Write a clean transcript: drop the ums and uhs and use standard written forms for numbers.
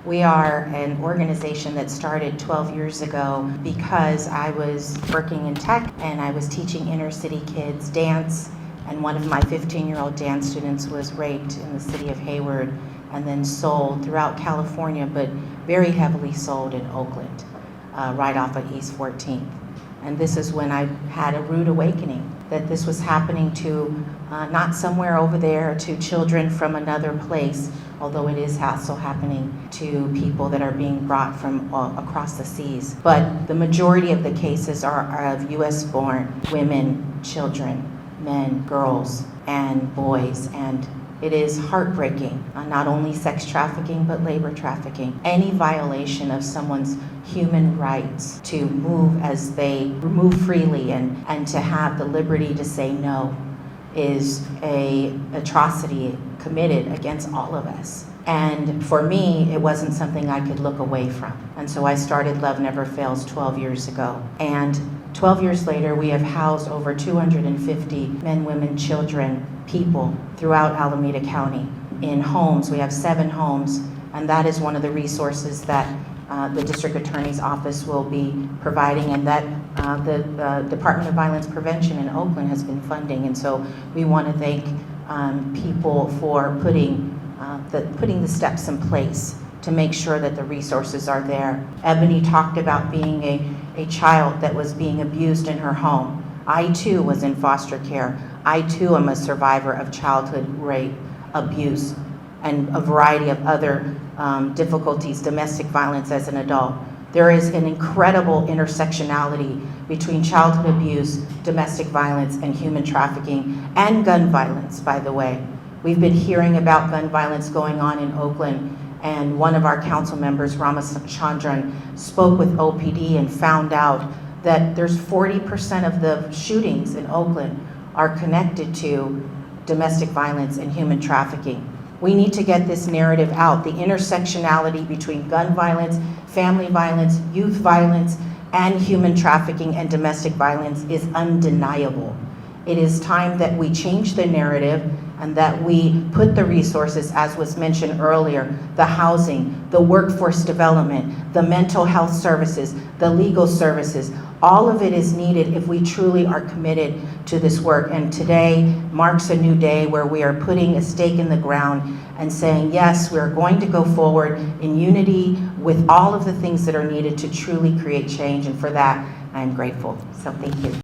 We are an organization that started 12 years ago because I was working in tech and I was teaching inner city kids dance, and one of my 15-year-old dance students was raped in the city of Hayward and then sold throughout California, but very heavily sold in Oakland, right off of East 14th. And this is when I had a rude awakening that this was happening to not somewhere over there, to children from another place, although it is also happening to people that are being brought from across the seas. But the majority of the cases are of US-born women, children, men, girls, and boys. And it is heartbreaking, not only sex trafficking, but labor trafficking. Any violation of someone's human rights to move as they move freely and to have the liberty to say no is an atrocity committed against all of us. And for me, it wasn't something I could look away from. And so I started Love Never Fails 12 years ago. And 12 years later, we have housed over 250 men, women, children, people throughout Alameda County in homes. We have 7 homes, and that is one of the resources that the District Attorney's Office will be providing, and that the Department of Violence Prevention in Oakland has been funding. And so we want to thank people for putting the steps in place to make sure that the resources are there. Ebony talked about being a child that was being abused in her home. I too was in foster care. I too am a survivor of childhood rape, abuse, and a variety of other difficulties, domestic violence as an adult. There is an incredible intersectionality between childhood abuse, domestic violence, and human trafficking, and gun violence, by the way. We've been hearing about gun violence going on in Oakland, and one of our council members, Ramachandran, spoke with OPD and found out that there's 40% of the shootings in Oakland are connected to domestic violence and human trafficking. We need to get this narrative out. The intersectionality between gun violence, family violence, youth violence, and human trafficking and domestic violence is undeniable. It is time that we change the narrative and that we put the resources, as was mentioned earlier, the housing, the workforce development, the mental health services, the legal services. All of it is needed if we truly are committed to this work. And today marks a new day where we are putting a stake in the ground and saying, yes, we're going to go forward in unity with all of the things that are needed to truly create change. And for that, I'm grateful. So thank you.